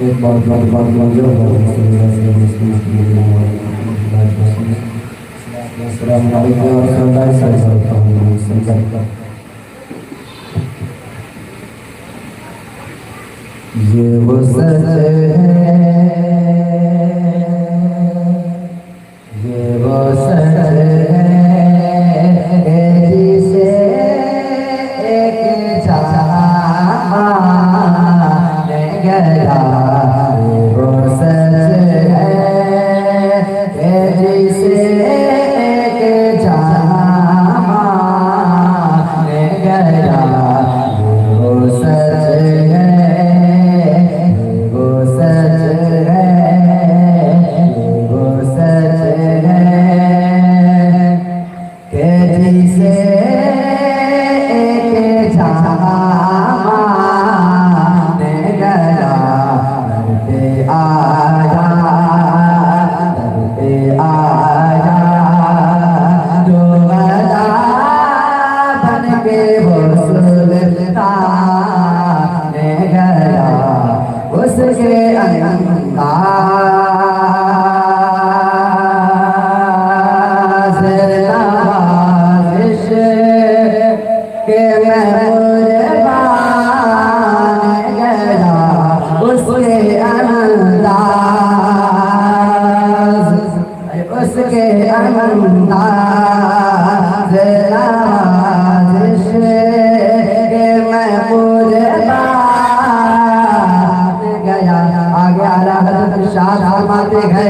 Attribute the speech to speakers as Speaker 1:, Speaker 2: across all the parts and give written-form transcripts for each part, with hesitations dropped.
Speaker 1: एक बार मंजूर ये वो सच है, ये वो सच है जिसे एक जान गया। ये वो सच है जिसे एक जान गया। वो सच है, वो सच है, वो सच है कि जिसे एक जान गया। दर पे आया, दर पे आया जो अदा बन के वो सुल्तान गया। उसके अंदाज़ नवाज़िश के मेहमान गया। उसके अंदाज़, उसके अंदाज़ नवाज़िश के मेहमान गया। आगे आला हज़रत शाह फरमाते हैं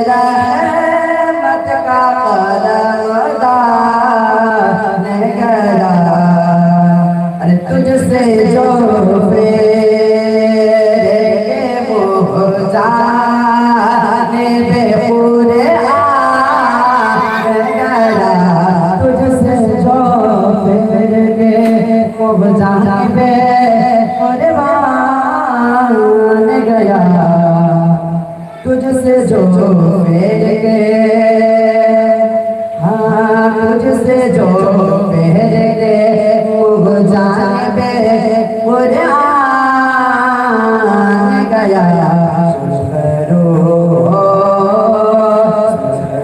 Speaker 1: रहमत का कदमदान गया। अरे तुझसे जो फेरे के मुँह जाने पे पूरे आन गया। तुझसे जो फेरे के मुँह जाने पे पूरे आन गया। तुझसे जो फेर के, हाँ तुझसे जो फेर के मुँह जाने पे मुझे आन गया।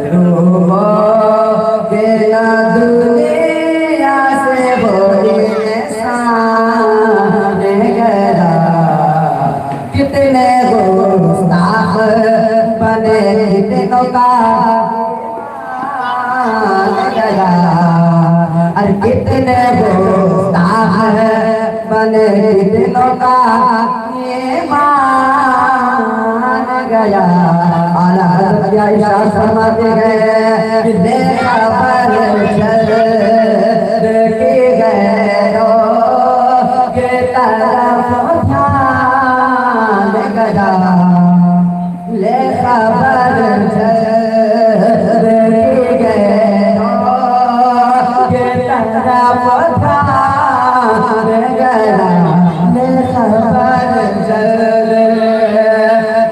Speaker 1: सुनो के ना दुनिया से बोली इंसान गया। कितने गुस्ताख बने कितनों का गया। अरे कितने गुस्ताख बने कितनों का ये मान गया। आला हज़रत आयशा फरमाते हैं कि देखा पर शर की गैरों के तरफ ध्यान गया। ले खबर की गैरों के तरफ ध्यान गया। ले खबर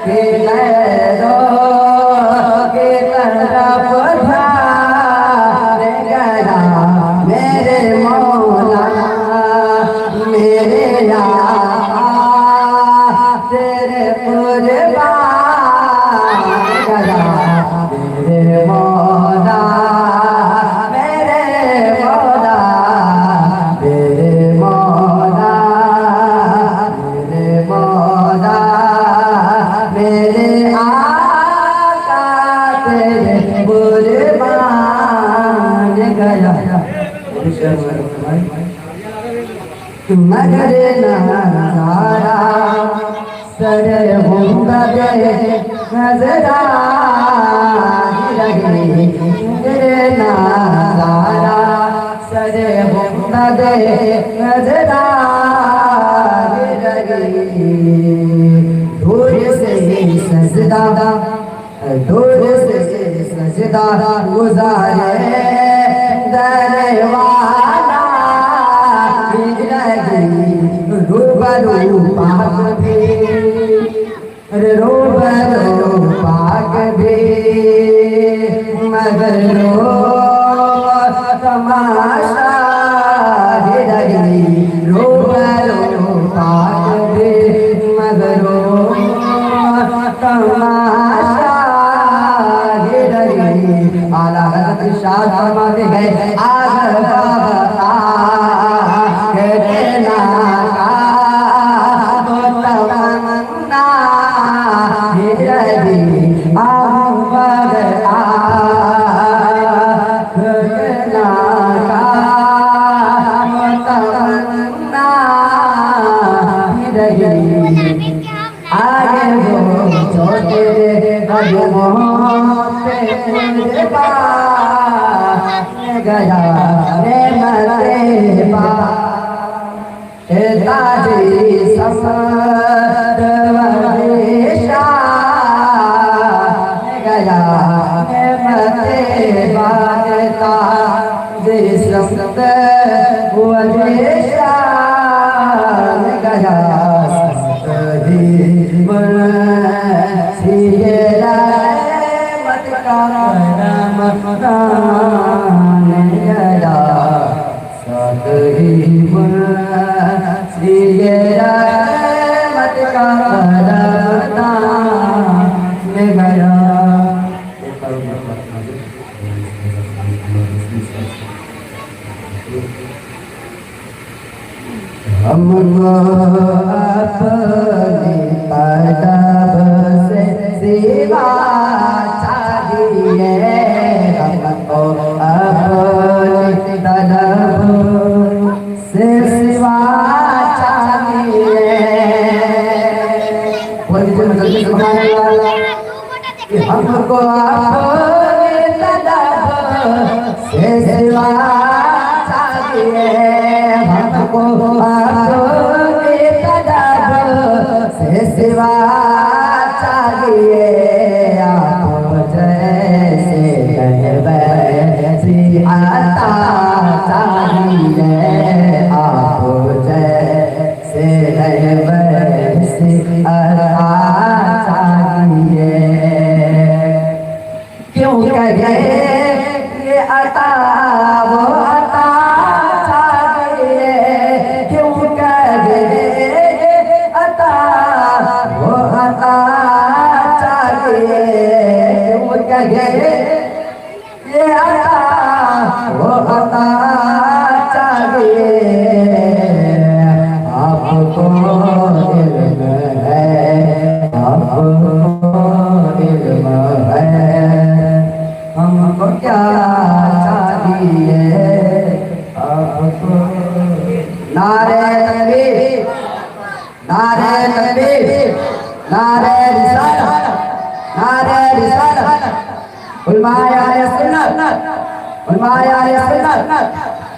Speaker 1: की गैरों के तरफ ध्यान गया। मेरे मौला मेरे आका तेरे कुर्बान गया। मेरे मौला मेरे मौला मेरे मौला मेरे मौला मेरे आका तेरे कुर्बान गया। मगर नजारा सर होगा दे नजरा लगी। तेरे नजारा सर होगा दे नजरा लगी। दूर से सजदा दूर से सजदा गुजारे दरवाना रूबरू पाक भी रूबरू पाक भी मगर रो तमाशा रूबरू पाक भी मगर रो तमाशा आला हज़रत शाह फरमाते हैं आग बाबा कहना का तमन्ना हिरदी आग बाबा कहना का तमन्ना हिरदी आगे वो छोटे कदमों पे गया नेमते ताजी सफर वरेशा गया नेमते बाता जिस रफ्त वरेशा गया हमको अपने अदब से सिवा चाहिए हमको अपने अदब से सिवा चाहिए हमको अपने अदब से सिवा चाहिए हमको अपने अदब से सिवा चाहिए आप जैसे वैसी आता चाहिए आप जैसे वैसी आता चाहिए क्यों कहे ये आता वो आता ये आता वो आता चाहिए आपको इल्म है आपको इल्म है हमको क्या चाहिए आपको नारे तकबीर नारे तकबीर नारे रिसालत नारे रिसालत उलमाए अहले सुन्नत उलमाए अहले सुन्नत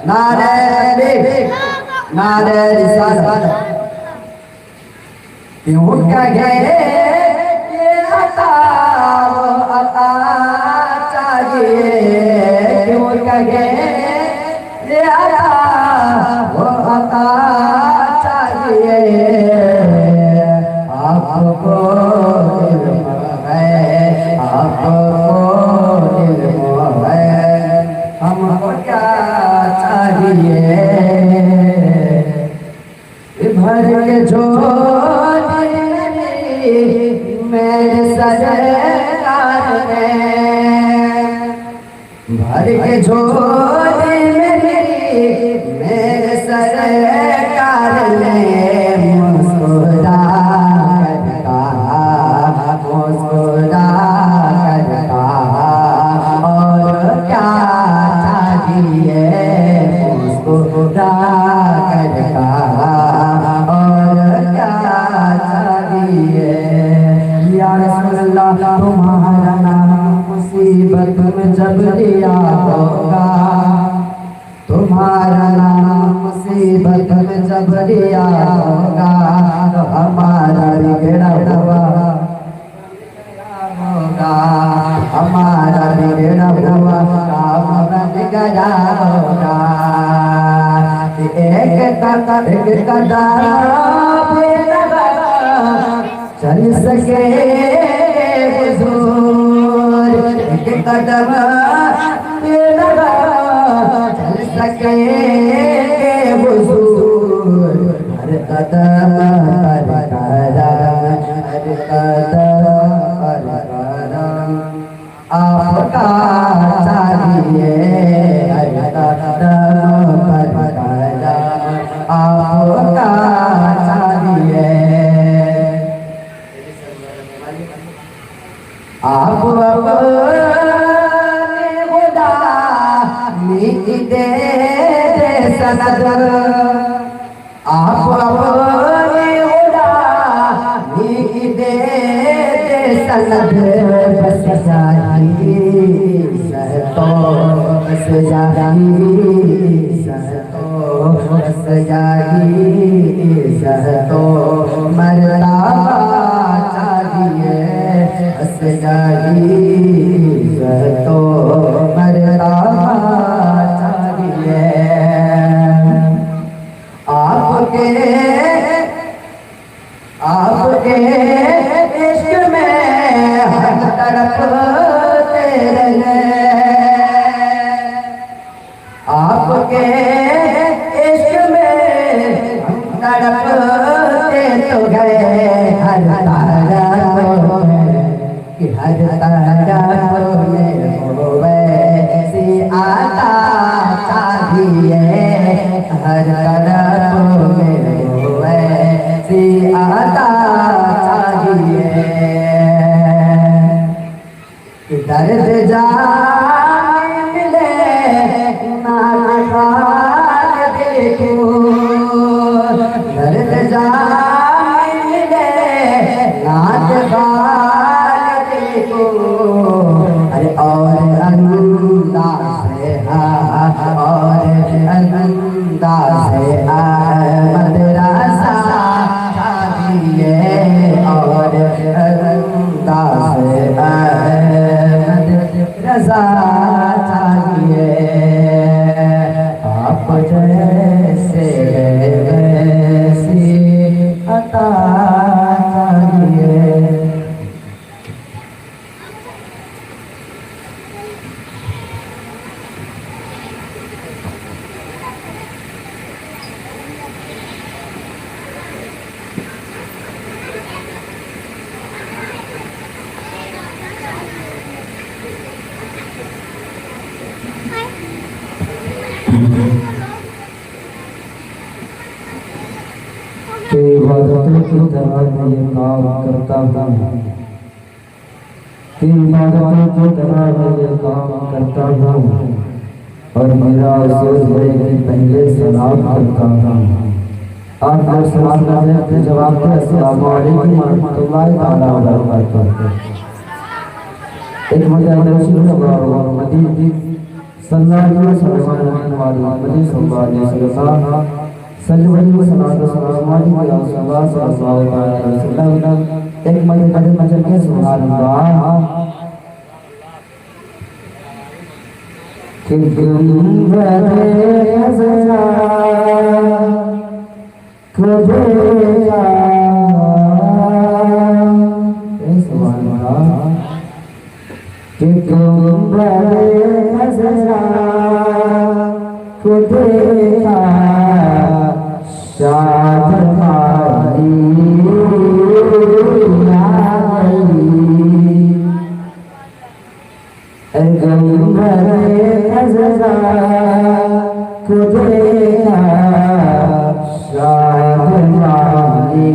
Speaker 1: नारे तकबीर नारे रिसालत क्यों कहे ये आता वो आता चाहिए क्यों कहे ये आता वो आता चाहिए आपको इल्म है आपको इल्म है हमको क्या चाहिए भर के झोली मेरे सरकार ने भर के झोली मेरे सरकार ने मुस्कुरा कर कहा मुस्कुरा कर कहा और क्या चाहिए मुस्कुरा कर कहा और क्या चाहिए या रसूल अल्लाह तुम्हारा नाम मुसीबत में जब लिया होगा तुम्हारा नाम मुसीबत में जब लिया होगा तो हमारा एक कदम भी लगा चल सके हुजूर, एक कदम भी लगा चल सके हुजूर, हर कदम पर कदम, हर कदम पर कदम आपका चाहिए, हर कदम पर कदम आपका चाहिए। आप अपने खुदा लिख दे सनद, आप अपने खुदा लिख दे सनद, बस जागी सहतो बस जागी सहतो बस जागी सहतो मरता चाहिए, बस जागी सहतो मरता चाहिए। आपके आपके इश्क में हर तरफ तेरे हैं, आपके इश्क में हम तड़पते तो गए, हर तरफ कि हर तरफ में हो वैसी आता चाहिए, हर तरफ में हो वैसी आता चाहिए। कि दर्द जाने मिले ना खाक देखो, दर्द जाने मिले ना खाक देखो, अरे और अंदाज़ और अंदाज़ मदरसा चाहिए, और अंदाज़ मदरसा चाहिए। आप जैसे वैसी अता चाहिए।
Speaker 2: तो इबादतों की तरह मैं ये काम करता हूँ, कि इबादतों की तरह मैं ये काम करता हूँ, और मेरा अफसोस है कि पहले सलाम करता हूँ। आप लोग सलाम करने के जवाब में अस्सलाम वालेकुम रहमतुल्लाहि तआला व बरकातहू। एक मदीना मदीना सल्लल्लाहु अलैहि वसल्लम सल्लल्लाहु अलैहि वसल्लम एक महीने कदम मचल के सुभान अल्लाह कि गुंबदे हज़रा खुदेगा सुभान अल्लाह कि गुंबदे हज़रा खुदेगा शाद मारी गुंबदे हज़रा खुदेगा शाद मारी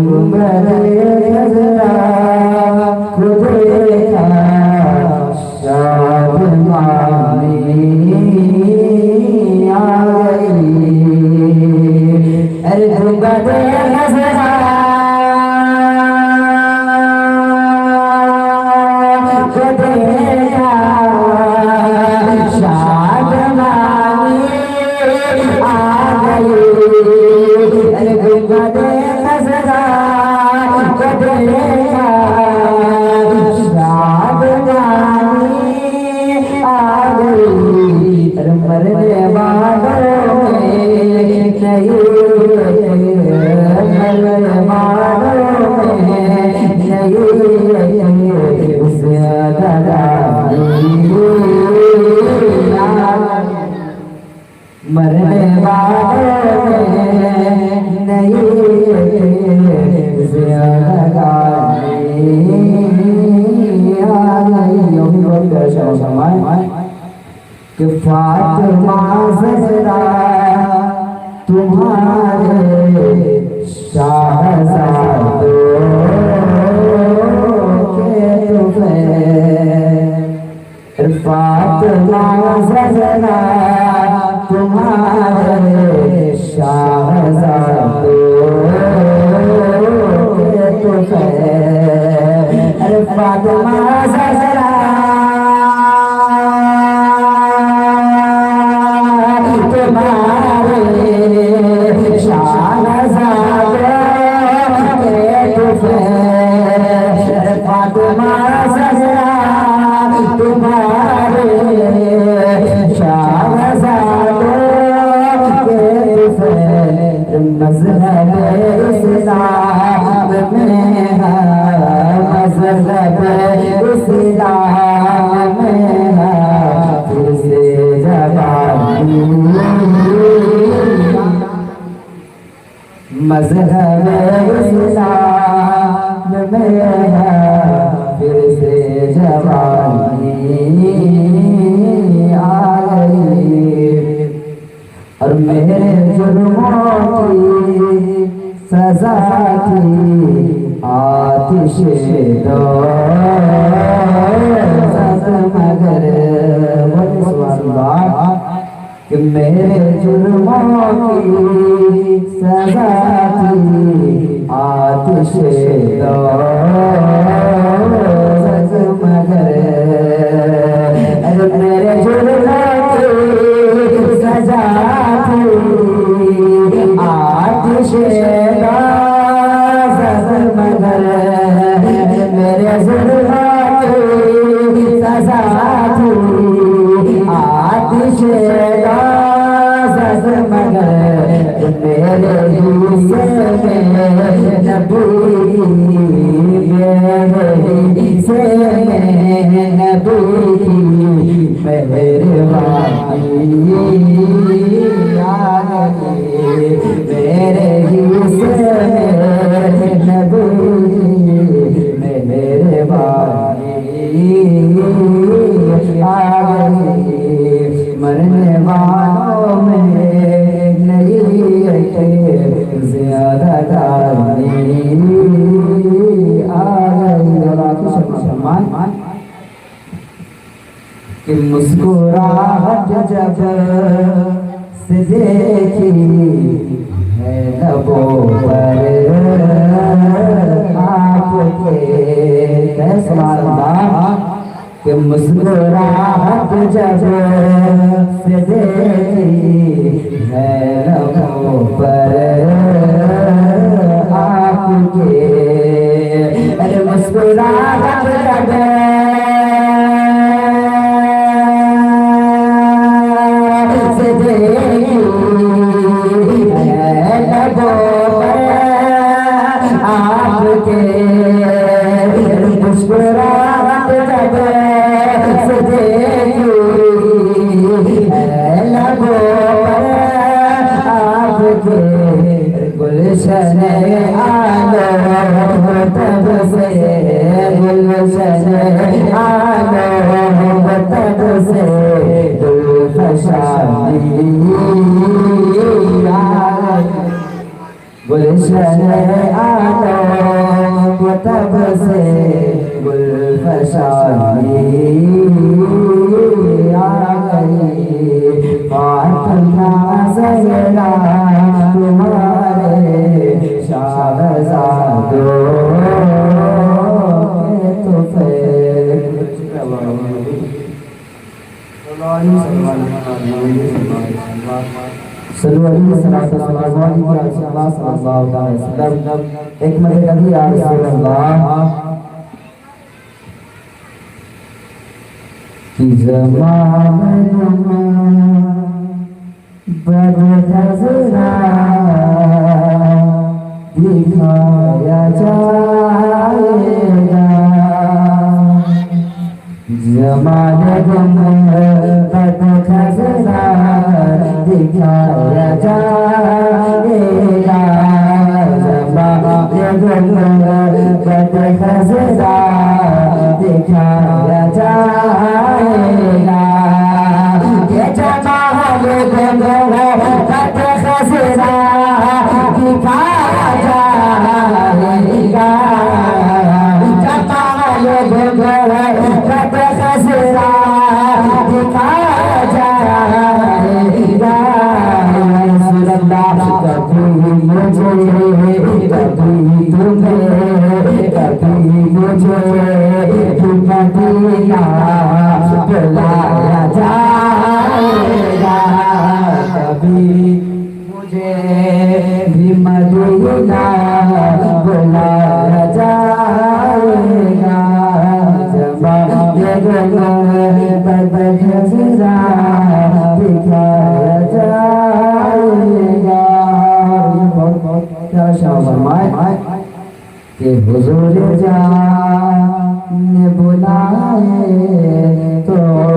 Speaker 2: गुंबदे हज़रा खुदेगा शाद मारी गुंबदे हज़रा आ गई फातिमा ज़हरा तुम्हारे शाहज़ादों के तुफ़ैल, फातिमा ज़हरा तुम्हारे शाहज़ादों के तुफ़ैल, फातिमा ज़हरा मज़हब इस्लाम में है, मज़हब इस्लाम में है, फिर से जवानी मज़हब इस्लाम में है, फिर से जवानी आ गई और मेरे जुर्मों की सजा थी आतिशे दोज़ख, मगर कि मेरे जुर्मों की सजा थी आतिशे दोज़ख, मगर मेरे जुर्मों की सजा आतिशे दोज़ख, मगर मेरे जुर्मों की सजा थी आतिशे दोज़ख, मगर मेरे हिस्से में नबी, मेरे हिस्से में नबी मेहरबानी आ गई, मेरे हिस्से में नबी मेहरबानी आ गई, मरने वालों में नहीं ज़्यादा दानी आ गई। सम्मान कि मुस्कुराहट जब से देखी है लबों पर आपके, कैसे कि मुस्कुराहट जब से देखी है लबों पर आपके, अरे मुस्कुराहट जब से देखी है लबों पर आपके, मुस्कुराहट जब से देखी है लबों पर आपके, गुलशन आलो तब से, गुलशन आलो तब से दुल्फशानी आ गई, गुलशन आलो तब से गुलफशानी आ गई, फातिमा ज़हरा तुम्हारे शाहज़ादों के तुफ़ैल। एक मिनट अभी या रसूल अल्लाह कि ज़माने में बदनज़रा दिखाया जाएगा, ज़माने में बदनज़रा दिखाया जाएगा, ज़माने में बदनज़रा दिखाया जाएगा, मुझे कभी तुम्हें कभी मुझे मदीना बुलाया जाएगा कभी मुझे भी मदीना बुलाया जाएगा बदजरा दिखाया जाएगा। बहुत प्यारा शाह फरमाए कि हुजूर जान बुलाए तो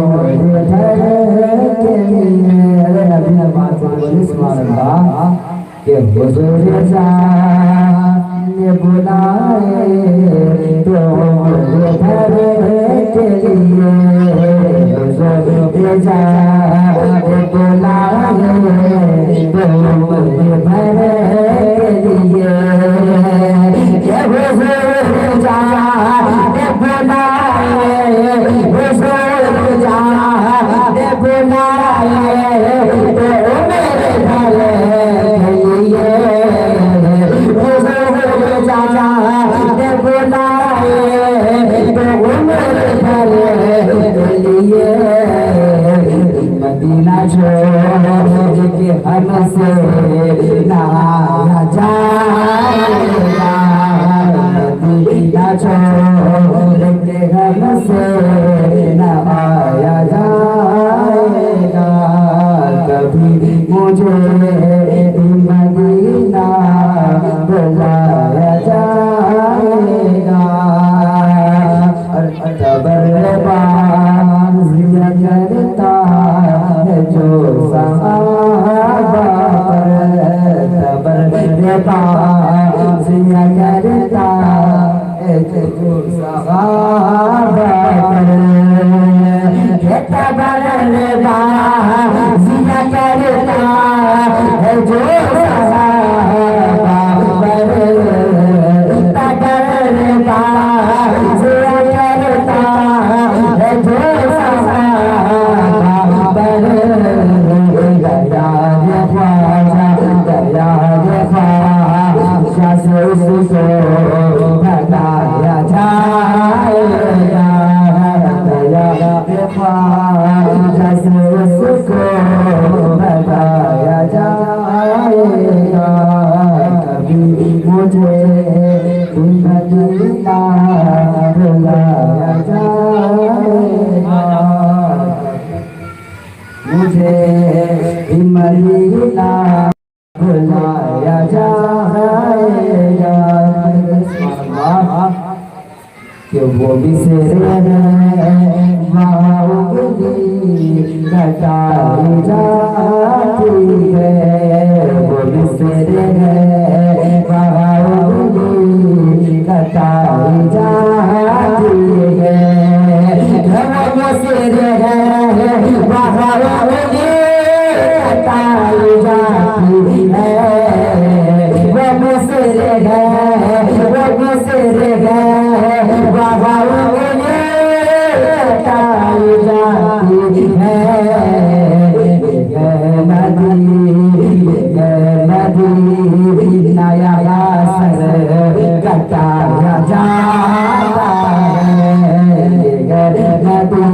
Speaker 2: मुझे घर के लिए नबी ने बात बोली सुभान अल्लाह कि हुजूर जान बुलाए तो मुझे घर के लिए हुजूर जान बुलाए तो मुझे घर के लिए हुजूर जान बुलाए हुजूर जान बुलाए तो मेरे घर के लिए हुजूर जान बुलाए तो मेरे घर के लिए मदीना छोड़ के हमसे नहाया जाएगा मदीना छोड़ के हमसे नहाया जाएगा कभी मुझे मदीना बुलाया जाएगा तबरबाज़ियाँ करता है जो सहाबा पर तबरबाज़ियाँ करता है जो सहाबा पर तबरबाज़ियाँ करता है जो सहाबा पर तबरबाज़ियाँ करता है जो सहाबा पर ख्वाजा से उसको भगाया जाएगा ख्वाजा से उसको भगाया जाएगा कभी मुझे मदीना बुलाया जाएगा मुझे मदीना बुलाया जाएगा कि वो भी से कटाई जाती है वो भी से कटाई जाती है वो सिर है कटाई जाती है वो मुसर है वो मुसर है कटाई जाती है नदी नया सर कटाया जाता है नदी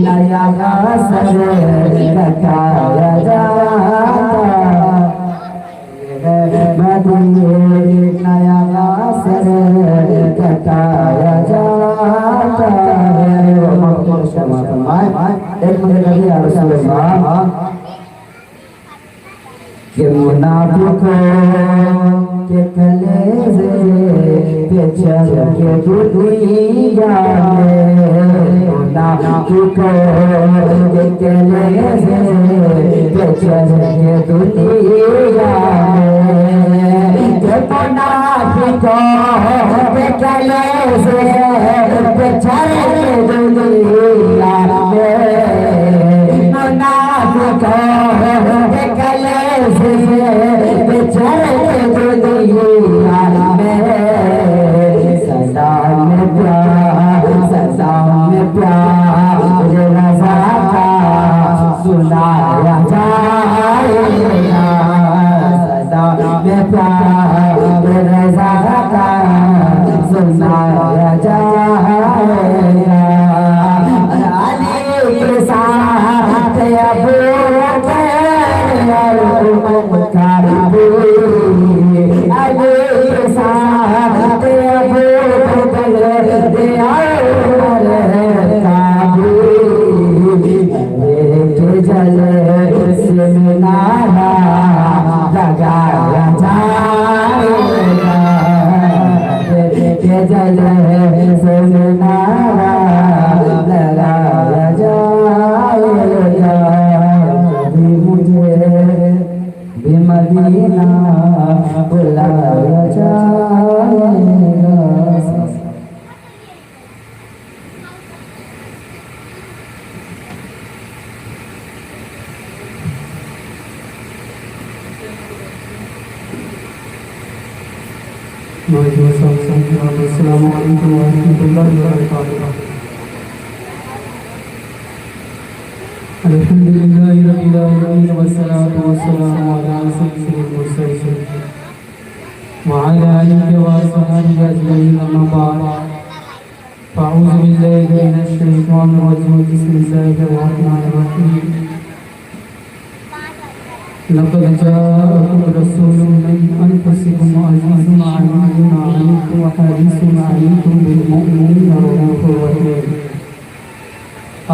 Speaker 2: नया सर कटाया जाता नदी नया सर कटाया जाता एक कि मुनाफिकों के कलेजे पे चल के दुनिया में मुनाफिकों के कलेजे पे चल के दुनिया में मुनाफिकों के कलेजे पे चल के दुनिया में मुनाफिकों के कलेजे पे चल के दुनिया में सदा में प्यार रज़ा का सुनाया जाएगा सदा ना बुलाया जाएगा।
Speaker 3: अस्सलामु अलैकुम व रहमतुल्लाहि व बरकातुहू। अल्हम्दुलिल्लाहि रब्बिल आलमीन वस्सलातु वस्सलामु अला सय्यिदिल मुरसलीन व अला आलिहि व अस्हाबिहि अजमईन, अम्मा बाद। अऊज़ु बिल्लाहि मिनश शैतानिर रजीम, बिस्मिल्लाहिर रहमानिर रहीम। लक़द जाअकुम रसूलुम मिन अनफुसिकुम अज़ीज़ुन अलैहि मा अनित्तुम हरीसुन अलैकुम बिल मुमिनीना रऊफ़ुर रहीम।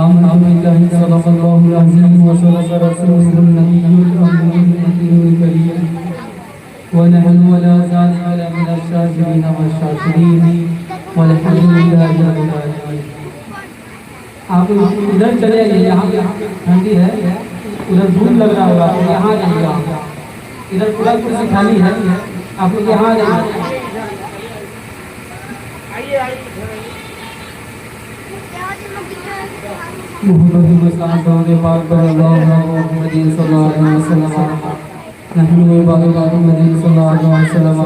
Speaker 3: आमनु बिल्लाहि सल्लल्लाहु अलैहि व सल्लम रसूलुहुन नबियुल उम्मियुल करीम व नहनु अला ज़ालिका लमिनश शाकिरीन व शाकिरीन वल्हम्दुलिल्लाहि रब्बिल आलमीन। आप इधर चले आइए, यहाँ ठंडी है, उधर धूप लग रहा होगा, यहाँ जाइए। आप इधर पूरा कुर्सी खाली है, आप लोग यहाँ जाइए। मुहम्मद पाक मुहम्मद सल्लल्लाहु अलैहि वसल्लम नहनु इबादतु मुहम्मद सल्लल्लाहु अलैहि वसल्लम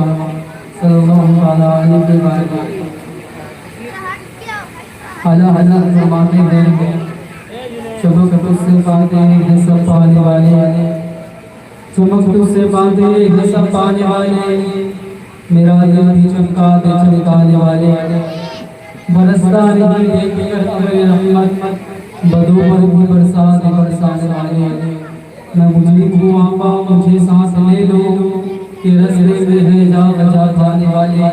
Speaker 3: सल्लल्लाहु अलैहि वसल्लम अला अला फरमाते हैं, चमक तुझसे पाते हैं सब पाने वाले, चमक तुझसे पाते हैं सब पाने वाले, मेरा दिल भी चमका दे चमकाने वाले, बरसता नहीं देखकर तुम्हें रहमत, बदो पर भी बरसात बरसाने वाले। मैं मुझे हुआ मुझे सांस ले लो कि रस्ते में है जा जाने वाले,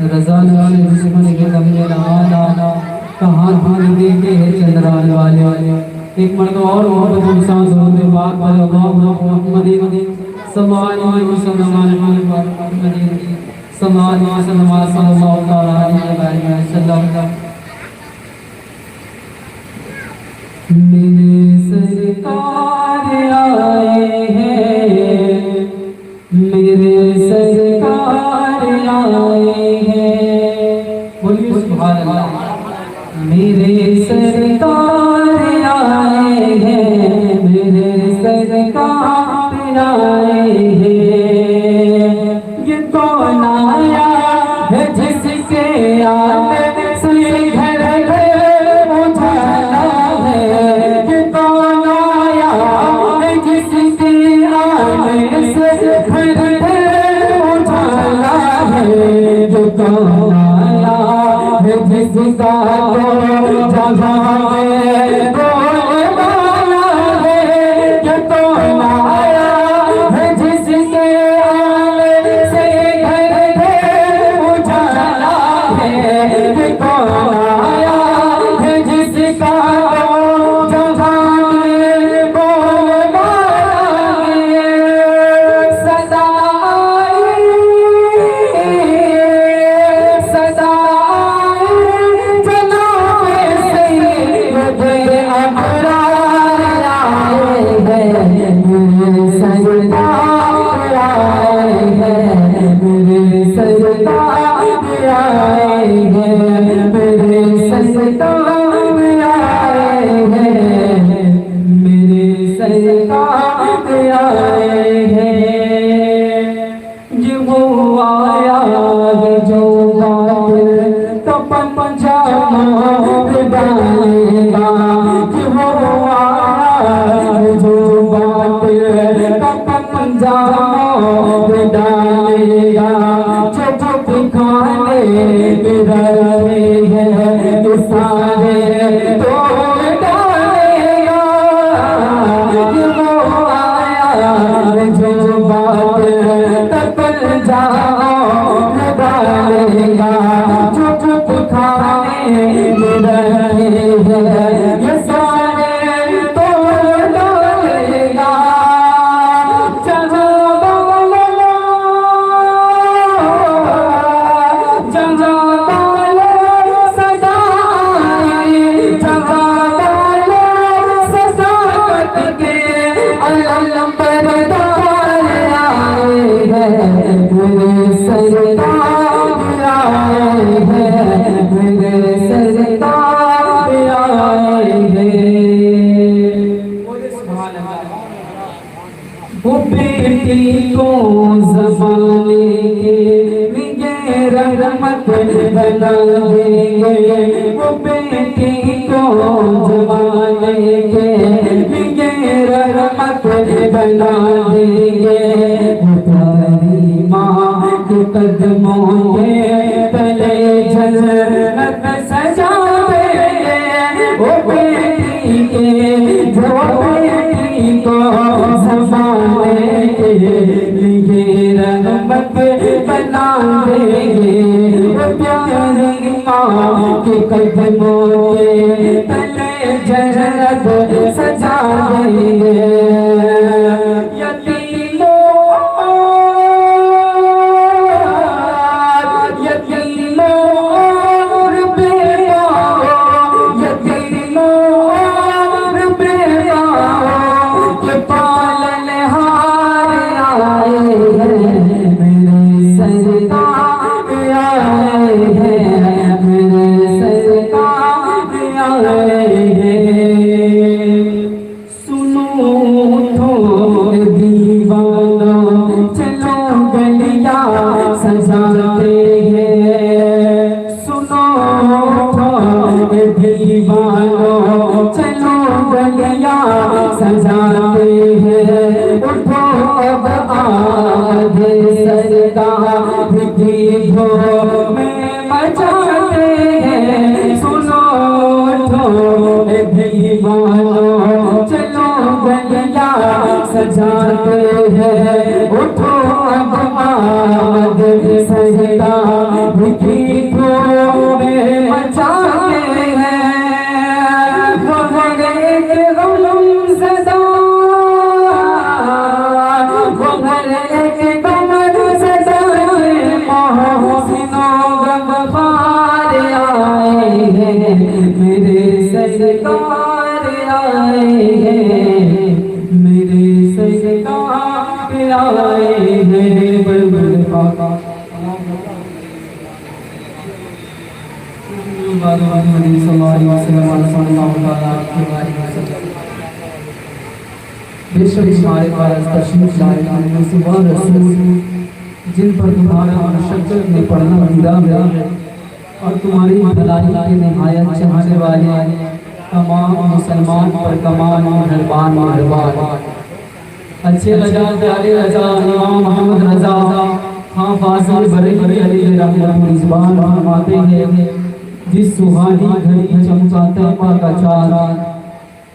Speaker 3: रजा लगाने दुश्मन के दम में नहाना, कहाँ धूल देखे है चंद्राने वाले। एक मर्द और मोहब्बत इंसान ज़रूर बात पर अल्लाह मुहम्मद सल्लल्लाहु अलैहि वसल्लम सल्लल्लाहु अलैहि वसल्लम। मेरे सरकार आए हैं, मेरे सरकार आए हैं, बोलिए सुभान अल्लाह। मेरे सरकार आए हैं, मेरे सरकार आए हैं, ये कौन आया है जिसके आने से घर घर उजाला है, ये कौन आया है जिसके आने से घर घर उजाला है, ये कौन आया है जिसका जहाँ में बोलने वाला है, ये कौन आया है जिसके आने से घर घर उजाला है, ये कौन आया है जिसका जहाँ में बोलने वाला है। सदा सदा को ज़माने के रहमत बना देंगे, वो बेटी को ज़माने के रहमत बना देंगे। वो प्यारी माँ के कदमों के तले जन्नत सजा देंगे, वो बेटी के जो बेटी को ज़माने के लिए रहमत बना देंगे। वो प्यारी माँ के कदमों के तले जन्नत सजा देंगे। सजाते हैं उठो अब आमद सजदा गीतों में मचाते हैं। वगरे के गम सदा वगरे के गम सदा मोहसिनों गम पार आए हैं, मेरे सरकार आए हैं, मेरे सरकार आए हैं। बड़े पापा बेशक हमारे पास तशरीफ लाए हैं सिवा रसूल जिन पर तुम्हारा मशक्कत में पढ़ना गिरा है, और तुम्हारी भलाई के निहायत चाहने वाले तमाम मुसलमान पर कमान मेहरबान मेहरबान। अच्छे रजा प्यारे रजा इमाम मोहम्मद रजा खां फाजिल बरेली अली रहमतुल्लाह ज़बान फरमाते हैं, जिस सुहानी घड़ी चमका तैबा का चांद,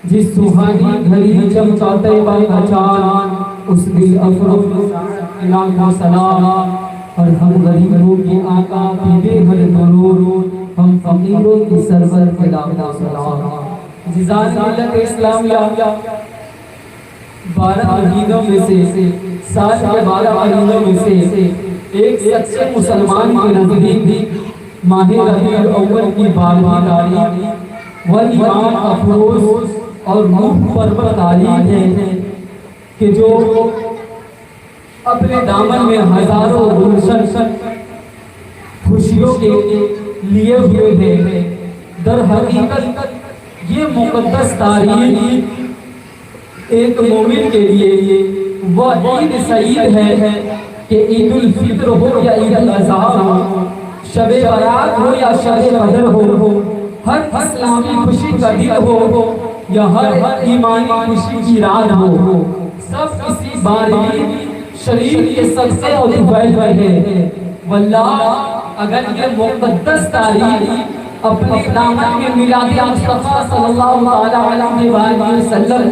Speaker 3: जिस सुहानी घड़ी चमका तैबा का चांद, उस दिल अफरोज लाखों सलाम। और हम गरीबों के आका की बेहद दरूद, हम फकीरों की सरवर के लाखों सलाम। जिजान मिल्लत इस्लामिया 12 महीनों में से साल के 12 महीनों में से एक सच्चे मुसलमान के नजदीक माह रबीउल अव्वल की 12वीं तारीख वह इमाम अफरोज और नूह पर तारीख है कि जो अपने दामन में हजारों गुलशन खुशियों के लिए हुए हैं। दर हकीकत ये मुकद्दस तारीख एक मोमिन के लिए वह ईद सईद है कि ईद उल फित्र हो या ईद उल अज़हा हो, शबे बारात हो या शबे कदर हो, हर इस्लामी खुशी का दिन हो या हर ईमानी खुशी की रात हो, सब इसी बारहवीं शरीफ के सबसे अफजल है। वल्लाह अगर ये मुकद्दस तारीख अपने दामन में मिलाद मुस्तफा सल्लल्लाहु अलैहि वसल्लम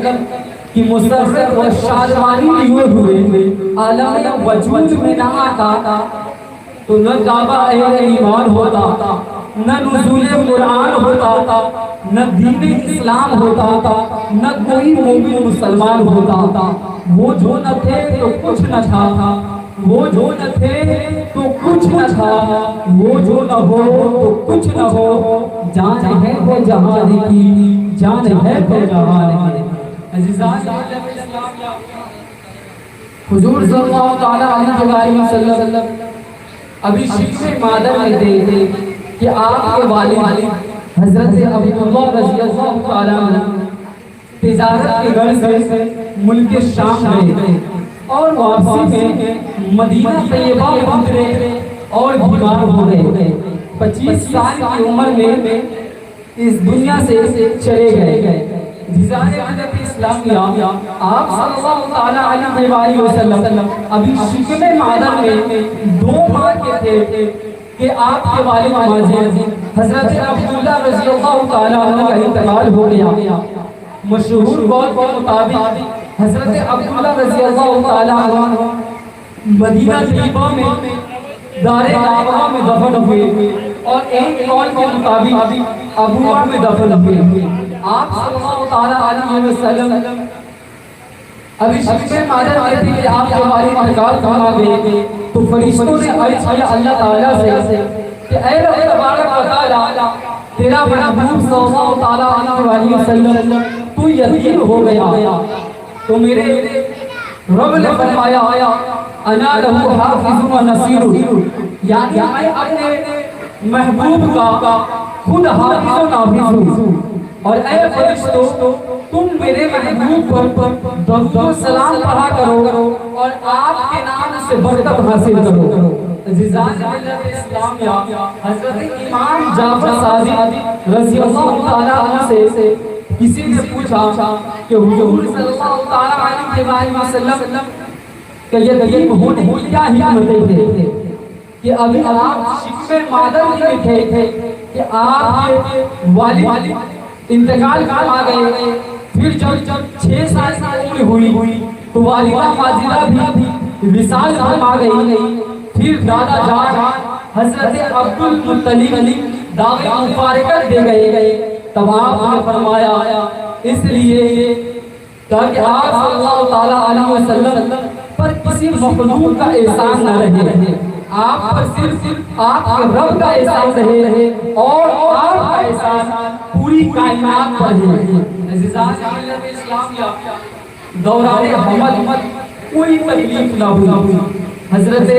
Speaker 3: की मुसर्रत व शादमानी लिए हुए आलम वजूद में ना आता तो न काबा ईमान होता, न नुज़ूल कुरान होता, न दीन इस्लाम होता, न कोई मोमिन मुसलमान होता। वो जो न थे तो कुछ न था, वो जो न थे तो कुछ न था, वो जो न हो तो कुछ न हो। जान है वो जहान की, जान है वो जहान की। हुजूर सल्लल्लाहु अलैहि वसल्लम अभी शिक्र मादर में थे कि आपके वालिद हजरत अब्दुल्लाह रज़ियल्लाहु तआला अन्हु तिजारत के गर्ज से मुल्क शाम गए और वापसी में मदीना तैयबा में उतरे और बीमार हो गए। 25 साल की उम्र में इस दुनिया से चले गए। इस्लामिया आप सल्लल्लाहु ताला अलैहि वसल्लम अभी शिकवे मादर में 2 माह के थे कि आपके वालिद माजिद हजरत अब्दुल्ला रज़ियल्लाहु ताला अन्हु का इंतकाल हो गया। मशहूर कौल के मुताबिक हजरत अब्दुल्ला रज़ियल्लाहु ताला अन्हु मदीना तैयबा में दारे काबा में दफन हुए और एक कौल के मुताबिक अबूआ में दफन हुए। आप सल्लल्लाहु ताला अलैहि वसल्लम अभी शिकवे मादर में थे कि आपके वालिद इंतकाल कहा गए तो फरिश्तों ने अर्ज किया अल्लाह ताला से कि ऐ रब तबारक व तआला तेरा महबूब सल्लल्लाहु ताला अलैहि वसल्लम तू यतीम हो गया तो मेरे रब ने फरमाया अना लहू हाफिज़ुन व नसीरुन, यानी मैं अपने महबूब का खुद हाफिज़ व नाफिज़ हूँ। और ऐ फरिश्तों तुम मेरे महबूब पर दरूद व सलाम पढ़ा करो और आपके नाम से बरकत हासिल करो। हज़रत इमाम जाफर सादिक रज़ियल्लाहु ताला अन्हु से किसी ने पूछा कि हुजूर सल्लल्लाहु ताला अलैहि वसल्लम के यतीम होने की क्या हिकमतें थे कि अभी आप शिकवे मादर में थे कि आपके वालिद इंतकाल फरमा गए। फिर जब 6 साल की उम्र हुई तो वालिदा माजिदा भी विसाल फरमा गई। फिर दादा जान हजरत अब्दुल मुत्तलिब दावे मुबारकत दे गए। तब आपने फरमाया इसलिए ताकि आप सल्लल्लाहु ताला अलैहि वसल्लम पर किसी मखलूक का एहसान न रहे, आप पर सिर्फ आपके रब का एहसान रहे और आपका एहसान पूरी कायनात पर है। दौरान हमद कोई तकलीफ न हुई। हजरत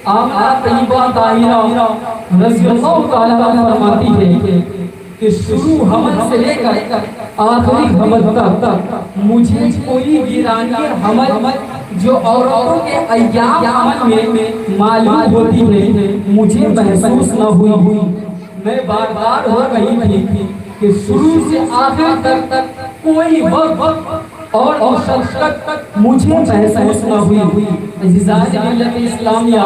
Speaker 3: आमना तैयबा ताहिरा रज़ियल्लाहु ताला अन्हा फरमाती है कि शुरू हमद से लेकर आखिरी हमद तक मुझे कोई वीरानी हमद जो औरतों के अय्याम अमल में मालूम होती है मुझे महसूस न हुई। मैं बार-बार हो रही थी कि शुरू से आखिर तक कोई वक्त और मशक्कत मुझे महसूस न हुई। अज़ीज़ान मिल्लत इस्लामिया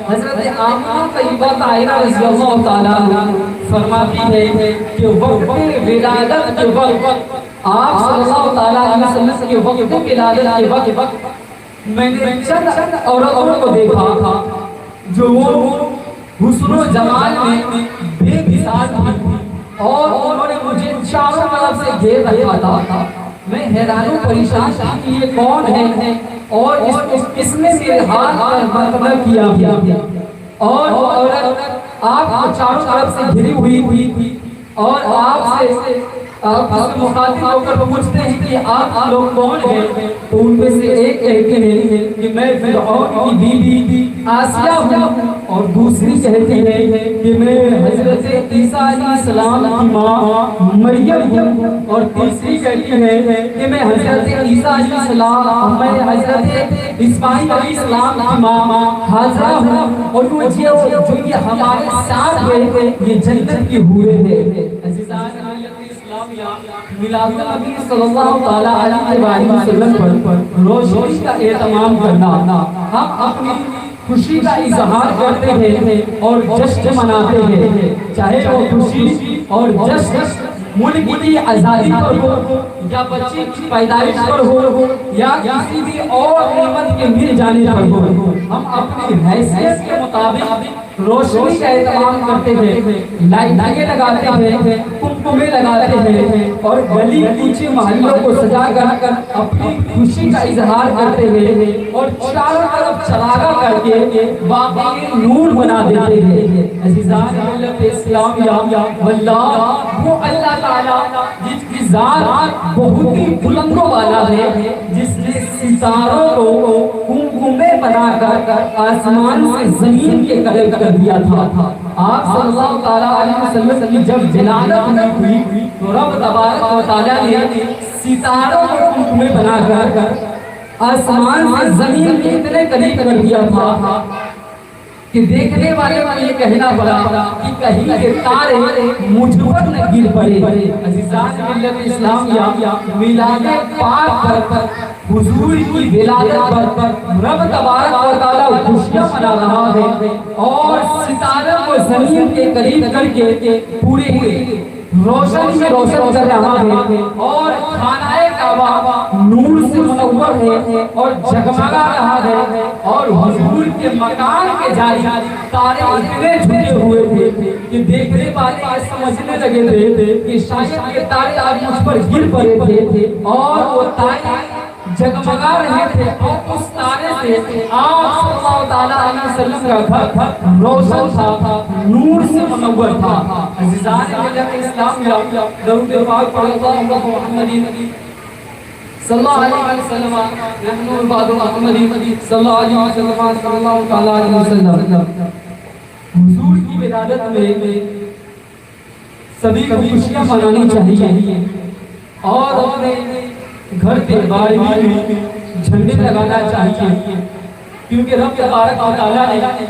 Speaker 3: हज़रत आमना तैयबा ताहिरा रज़ियल्लाहु ताला अन्हा फरमाती है कि वक्त विलादत के वक्त आप सल्लल्लाहु ताला अलैहि वसल्लम के वक्त विलादत के वक्त मैंने चंद औरतों को देखा था जो वो हुस्न व जमाल में बेमिसाल थी और उन्होंने मुझे चारों तरफ से घेर रखा था। मैं हैरान परेशान था कि ये कौन है और इसने मेरे हाथ पर मर्तबा किया और औरत आप चारों तरफ से घिरी हुई थी और आपसे मुखातिब होकर पूछते हैं कि आप लोग कौन हैं? तो उनमें से एक कहते हैं कि मैं फिरऔन की बीवी आसिया हूँ और दूसरी कहती है कि मैं हजरत ईसा अलैहिस्सलाम की माँ मरियम हूँ और तीसरी कहती है कि मैं हजरत ईसा अलैहिस्सलाम मैं हजरत इस्माईल अलैहिस्सलाम की माँ हाजरा हूँ और वो जो ये हमारे साथ है ये जन्नत की हूरें हैं। मिलादुन नबी सल्लल्लाहु ताला अलैहि वसल्लम पर रोशनी का एहतमाम करना, हम अपनी खुशी का इजहार करते हैं और जश्न मनाते हैं, चाहे वो खुशी और जश्न मुल्क की आज़ादी पर हो या बच्चे की पैदाइश पर हो या किसी भी और नेमत के मिल जाने पर हो। हम अपनी हैसियत के मुताबिक रोशनी का एहतमाम करते हैं, लाइटें लगाते हैं, कुमकुमे लगाते हैं और गली कूचे मोहल्लों को सजा कर अपनी खुशी का इजहार करते हैं और चारों तरफ चरागा करके वाकई नूर बना देते हैं। अज़ीज़ान मिल्लत इस्लामिया वल्लाह वो अल्लाह ताला जिसकी ज़ात बहुत ही बुलंदों वाला है, जिसने सितारों को कुमकुमे बनाकर आसमान से जमीन के करीब कर दिया था। आप सल्लल्लाहु ताला अलैहि वसल्लम की जब विलादत हुई तो रब तबारक व तआला ने सितारों को कुमकुमे बनाकर आसमान से जमीन के इतने करीब कर दिया था कि देखने वाले को ये कहना पड़ा कि कहीं के तारे मुझ पर न गिर पड़े। अज़ीज़ान मिल्लत इस्लामिया, मिलाद पाक पर हुजूर की विलादत पर रब तबारक व तआला खुशियां मना रहा है और सितारों को जमीन के करीब करके पूरे रोशन में रोशन कर रहा है और खानाए काबा नूर से मुनव्वर है और जगमगा रहा है और हुजूर के मकान के जारी तारे इतने झुके हुए थे कि देखने वाले समझने लगे थे कि शायद ये तारे आज मुझ पर गिर पड़े थे और वो तारे जगमगा रहे थे और उस तारे से आप सल्लल्लाहु तआला अलैहि वसल्लम का घर रोशन था, नूर से मुनव्वर था। अज़ीज़ान मिल्लत इस्लामिया, दरूद पाक पढ़ो मुहम्मदी सल्लल्लाहु अलैहि वसल्लम, रहनुल बाद मुहम्मदी सल्लल्लाहु तआला अलैहि वसल्लम। हुजूर की विलादत में सभी को खुशियां मनानी चाहिए और अपने घर के बाहर में झंडे लगाना चाहिए, क्योंकि रब तबारक व तआला ने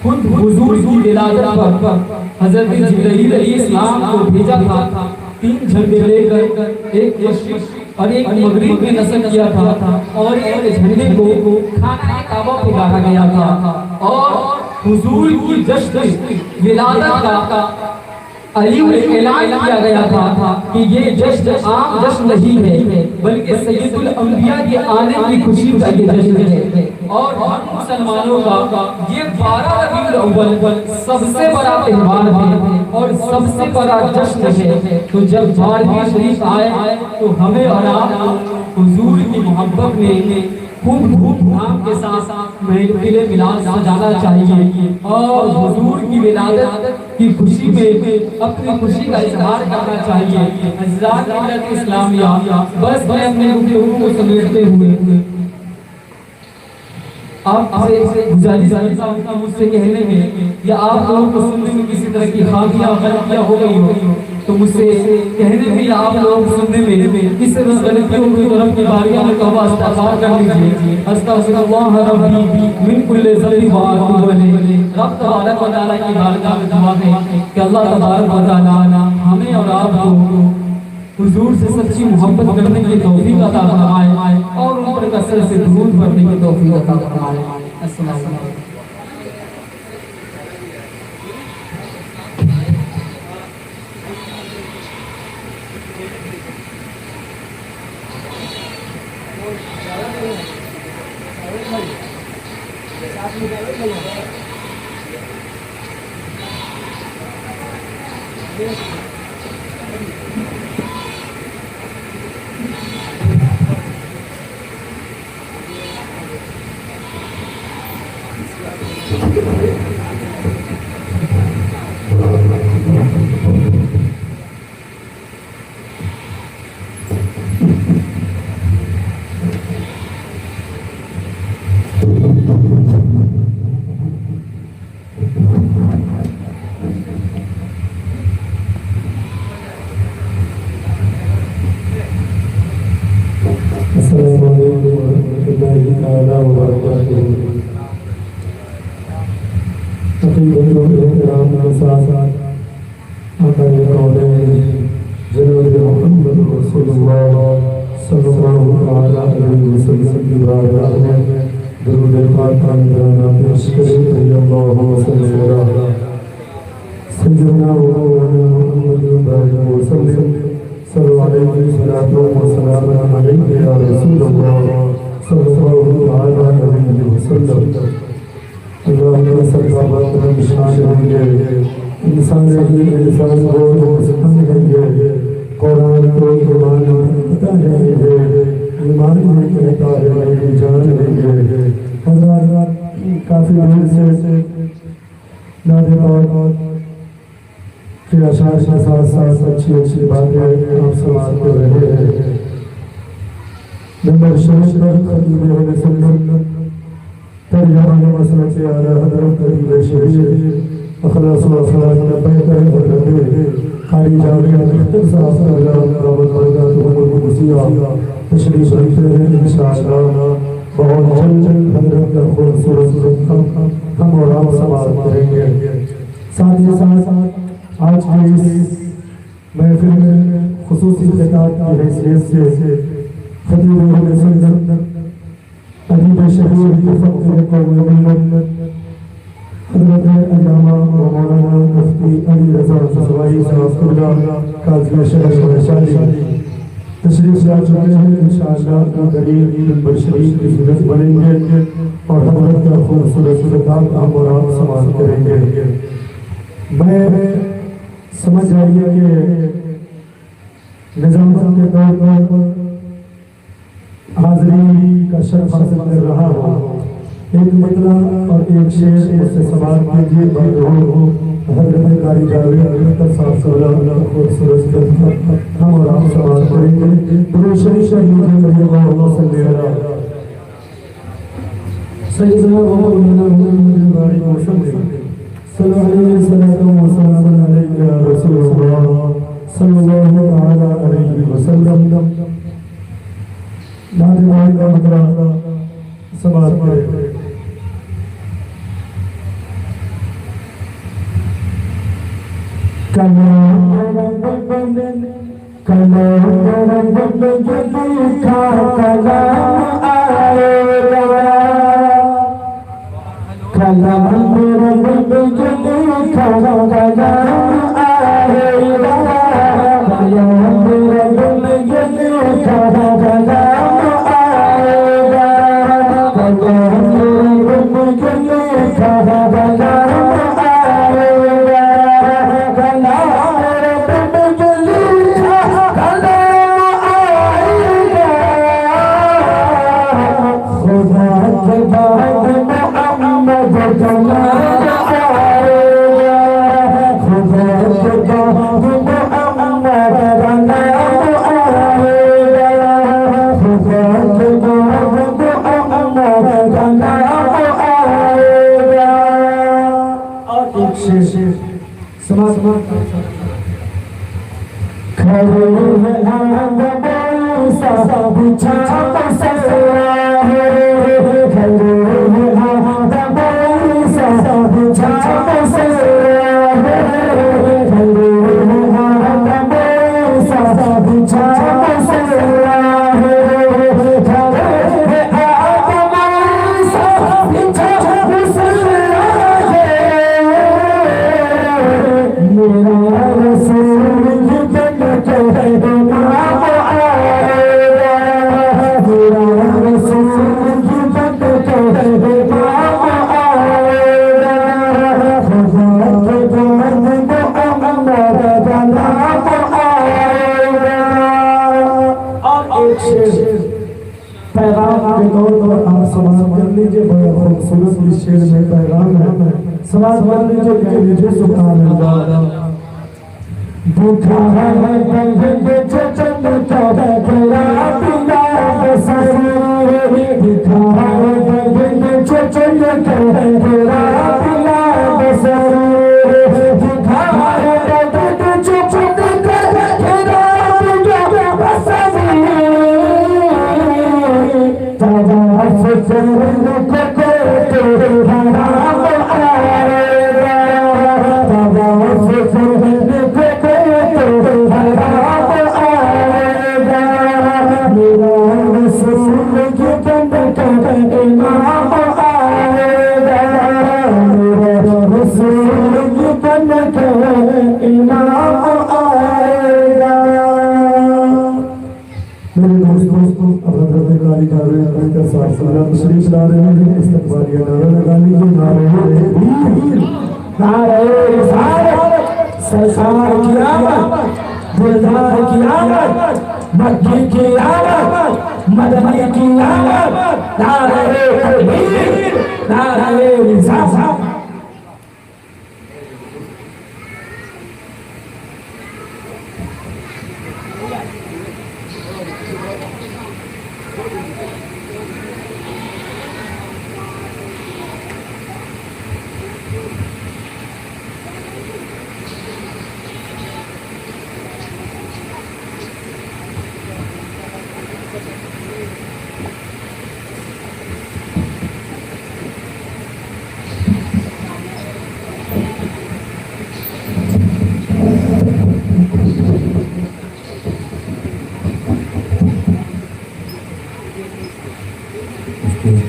Speaker 3: खुद हुजूर की विलादत पर हज़रत जिब्रील अलैहिस्सलाम को भेजा था। 3 झंडे लेकर एक मशरिक और एक मगरिब में नस्ब किया था और एक झंडे को खाना काबा पे गाड़ा गया था और हुजूर की जश्न विलादत का ऐलान किया गया था कि ये जश्न आम जश्न नहीं है बल्कि सैयदुल अंबिया के आने की खुशी का ये जश्न है और हम मुसलमानों का ये 12 रबीउल अव्वल सबसे बड़ा त्योहार है और सबसे बड़ा जश्न है। तो जब 12वीं शरीफ आए तो हमें और आपको हुजूर की मोहब्बत में खूब धूमधाम के साथ महफिल मिलाद सजाना चाहिए और हुजूर की विलादत की खुशी में अपनी खुशी का इजहार करना चाहिए। अज़ीज़ान मिल्लत इस्लामिया, बस मैं अपने गुफ्तगू को समेटते हुए आपसे गुजारिश है मुझसे कहने में या आप लोगों को सुनने में किसी तरह की खामियां गलतियां हो गई हो तो मुझसे कहने में या आप लोग सुनने में किस तरह गलतियों की तरफ की बारियां में तौबा इस्तग़फ़ार कर लीजिए। अस्तग़फ़िरुल्लाह रब्बी मिन कुल्लि ज़ंबि व अतूबु इलैहि। रब तबारक व तआला की बारगाह में दुआ है कि अल्लाह तबारक व तआला हमें और आपको हुजूर से सच्ची मोहब्बत करने की तौफीक अता फरमाए और उन पर कसरत से दुरूद पढ़ने की तौफीक अता फरमाए। अस्सलाम वालेकुम।
Speaker 4: काफी देर से नारे के अशार के साथ साथ अच्छी अच्छी बातें आप समाते रहे हैं। नंबर शरीफ पर खतीब अहले सुन्नत तर्जुमान मसलक से आला हज़रत खतीब शरीफ अखलास व अखलाक में बेहतर हज़रत कारी जामिया इख्तिसास अल्लाह रब्बुल बरकातुहु मुसीया तशरीफ रखते हैं इंशाअल्लाह। बहुत जल्द हजरत का खूबसूरत हम और आप समाप्त करेंगे। साथ ही साथ आज की इस महफिल में खुसूसी खिताब की हैसियत से खतीब अहले सुन्नत अदीब शहीद मुफक्किर कौम मिल्लत हजरत अल्लामा व मौलाना मुफ्ती अली रज़ा फ़ज़वाई साहब काज़ी शहर वैशाली तशरीफ ला चुके हैं। इंशाअल्लाह करीब नंबर शरीफ की सूरत बनेंगे और हजरत का खूबसूरत खिताब हम और आप समाप्त करेंगे। मैं समझ जाइए कि निजामत के तौर पर हाजिरी का शर्फ हासिल कर रहा हूँ। एक मतला और एक शेर मुझसे सवाल कीजिए बात हो हजरत कारी जावेद साहब खूबसूरत हम और आप सवाल करेंगे। दुरूद शरीफ सैयदना व मौलाना मुहम्मद बारी मौसम सल्लल्लाहु अलैहि या रसूलल्लाह सल्लल्लाहु अलैहि वसल्लम। नाज़िम का मतलब समाज में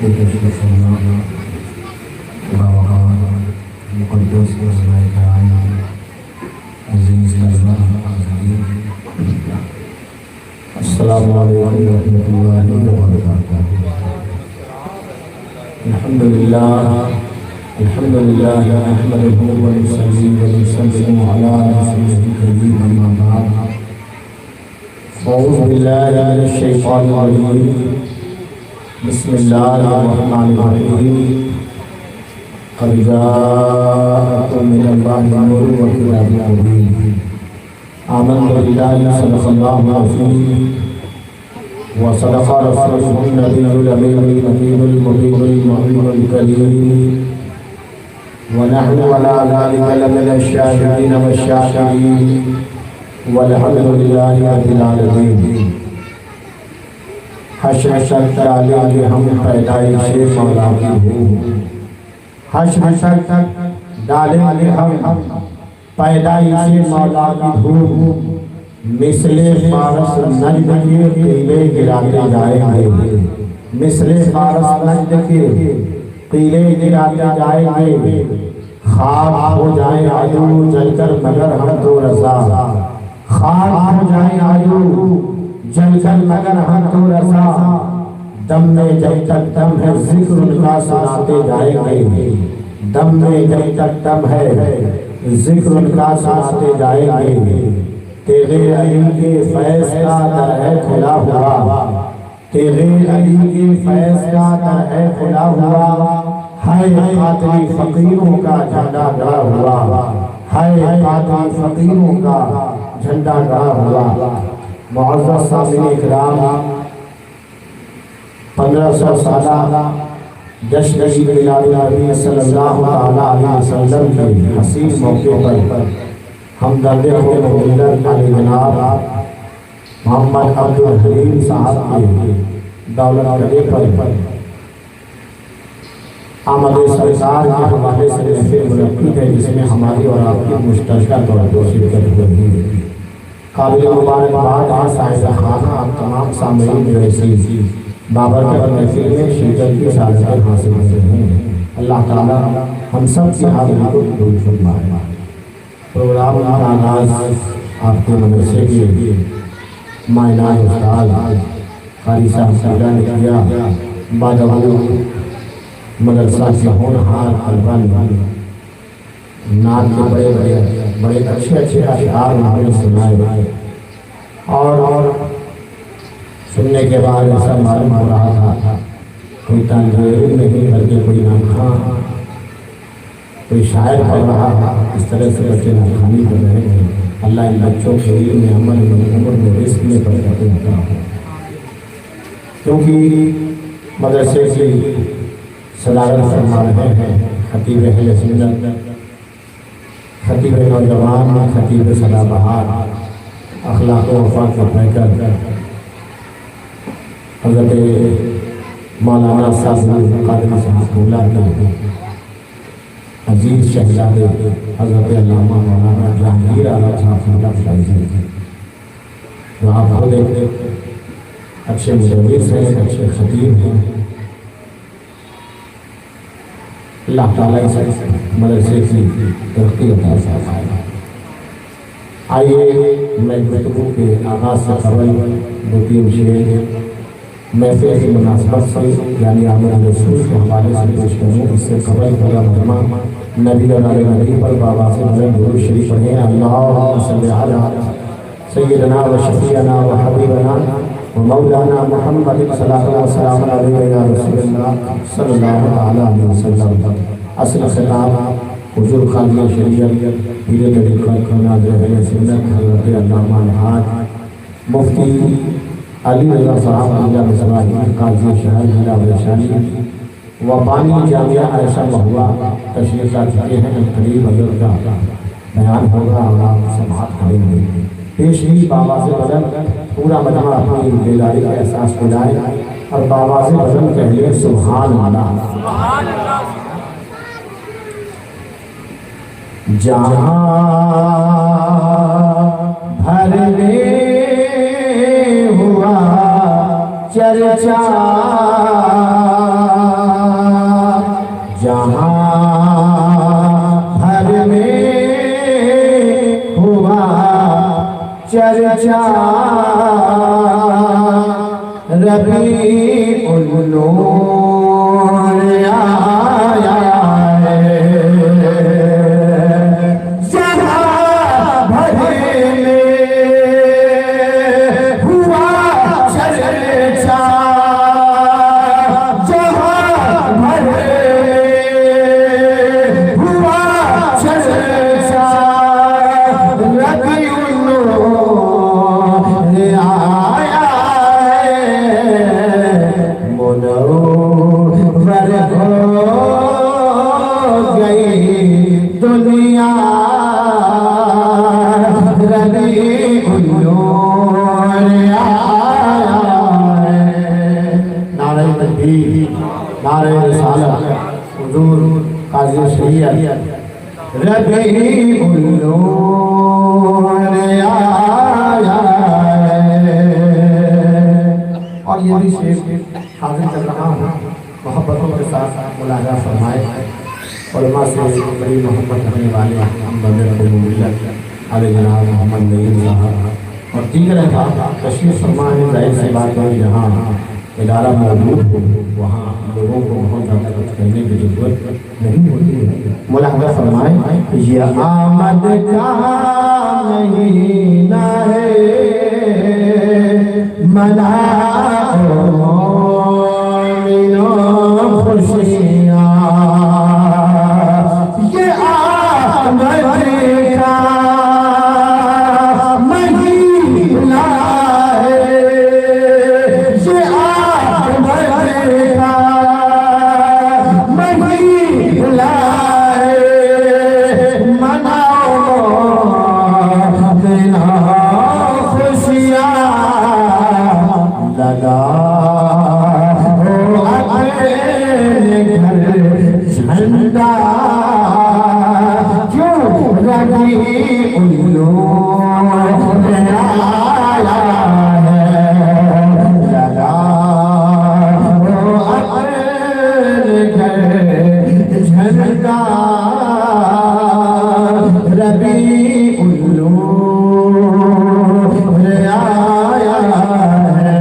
Speaker 2: के तशरीफ फरमा बावकार मुक़द्दस ज़राए कराम अज़ीज़ नाज़रीन अस्सलामु अलैकुम रहमतुल्लाहि व बरकातुहू। अल्हम्दुलिल्लाह नहमदुहू व नुसल्ली व नुसल्लिमु अला रसूलिहिल करीम अम्मा बाद। अऊज़ु बिल्लाहि मिनश शैतानिर रजीम। बिस्मिल्लाहिर्रहमानिर्रहीम। क़द जाअकुम मिनल्लाहि नूरुन व किताबुम मुबीन। आमन्तु बिल्लाहि सल्लल्लाहु अलैहि व सदक़ रसूलुहुन नबियुल अमीनुल मुबीनुल मुहम्मदुल करीम व नहनु अला ज़ालिका लमिनश शाहिदीन वश्शाकिरीन वल्हम्दुलिल्लाहि रब्बिल आलमीन। हश्र शर्त डाले कि हम पैदाइशे मौला की हो, हश्र शर्त डालेंगे हम पैदाइशे मौला की हो। मिसले फारस नजद के कीले गिराते जाएंगे, मिसले फारस नजद के कीले गिराते जाएंगे। खाक हो जाए आयु जलकर मगर हम तो रज़ा, खाक हो जाए आयु जलकर मगर हम तो रज़ा। दम में जब तक दम है जिक्र उनका सुनाते जाएंगे, दम में जब तक दम है जिक्र उनका सुनाते जाएंगे। तेरे अली के फैज़ का दर है खुला हुआ, तेरे अली के फैज़ का दर है खुला हुआ। है खातिरी फकीरों का झंडा गड़ा हुआ, है खातिरी फकीरों का झंडा गड़ा हुआ। मुअज़्ज़ज़ सामीन इकराम 1500 साला जश्न मिलाद नबी सल्लल्लाहु अलैहि वसल्लम के हसीन मौके पर हम दर्द मिल्लत आले जनाब मोहम्मद अब्दुल हलीम साहब के दौलत गले पर आमद सरकार के हवाले से महफिल मुनक्किद है, जिसमें हमारी और आपकी मुश्तरका तौर पर शिरकत हुई है। काबिल मुबारकबाद है साहिब खाना आप तमाम सामईन में ऐसी बाबरकत महफिल में शिरकत की सादतें हासिल कर रहे हैं। अल्लाह ताला हम सब की हाज़िरी को कबूल फरमाए। प्रोग्राम का आगाज़ आपके मदरसे के मायनाज उस्ताद कारी साहब ने किया। बादवाओं मदरसा से होनहार अलबन नात के बड़े अच्छे अशआर उन्होंने सुनाए और सुनने के बाद ऐसा मालूम हो रहा था कोई तालिब नहीं बल्कि कोई नाखा कोई शायर पढ़ रहा था। इस तरह से बच्चे नाखानी कर रहे हैं। अल्लाह इन बच्चों के इल्म में, अमल में, उम्र में, रिस्क में बरकत देता है, क्योंकि मदरसे की सदारत फरमा रहे हैं खतीब अहले सुन्नत, खतीब नौजवान, खतीब सदाबहार, अखलाक व वफा के पैकर हज़रत मौलाना साहब कादरी साहब के अजीज़ शहजादे हज़रत अल्लामा मौलाना जहांगीर आला साहब, जो आप खुद एक अच्छे मुदर्रिस हैं, अच्छे खतीब हैं। अल्लाह ताला इस मदरसे की तरक्की अता फरमाए। आइए मैं गुफ्तगू के आगाज़ से कबल 2-3 शेर महफिल की मुनासबत से यानी आमद रसूल के हवाले से पेश करूँ। इससे कबल पूरा मुकदमा नबी और आले नबी पर बाबा से बुलंद दुरूद शरीफ पढ़ें। अल्लाहुम्मा सल्लि अला सय्यिदना व शफ़ीअना व हबीबना व मौलाना मुहम्मद सल्लल्लाहु अलैहि या रसूलल्लाह सल्लल्लाहु अलैहि वसल्लम। असल खिताब हुजूर खालिया शरीयत पीरे तरीक़त नाज़िर अहले सुन्नत हज़रत अल्लामा अलहाज मुफ्ती अली रज़ा साहब जिला मसराही काज़ी शहर जिला वैशाली व बानी जामिया ऐसा हुआ तशरीफ़ ला चुके हैं। करीब हज़रत का बयान होगा और आप समाअत करेंगे। पेश ही बाबा से बदन पूरा मजमा अपनी बेदारी का एहसास दिलाए और बाबा से बदन कह लिए सुभान अल्लाह। जहाँ भर में हुआ चर्चा
Speaker 5: भर में हुआ चर्चा रबीउल नूर आया है। जहाँ भर में हुआ चर्चा, जहाँ भर में हुआ चर्चा रबीउल नूर आया है। मुनव्वर हो गई दुनिया रबीउल नूर आया है। नारे तकबीर, नारे रिसालत, हुजूर काज़ी शरीयत रबीउल नूर आया है। और ये भी शेर हाजिर कर रहा हूँ, मोहब्बतों के साथ मुलाजा फरमाए। उलमा से बड़ी मोहब्बत करने वाले हम बंदे आले जनाब मोहम्मद नईम साहब और दीगर था तशरीफ फरमा है। जाहिर सी बात है जहाँ इदारा मौजूद हो वहाँ लोगों को बहुत ज़्यादा कुछ कहने की जरूरत नहीं होती है। मुलाजा फरमाए। ये आमद का महीना है, मनाओ खुशियाँ। ये आमद का महीना है, ये आमद का महीना है। मनाओ बिना खुशियाँ, लगा झंडा क्यों रबीउल नूर आया है। लगा झंडा रबीउल नूर आया है।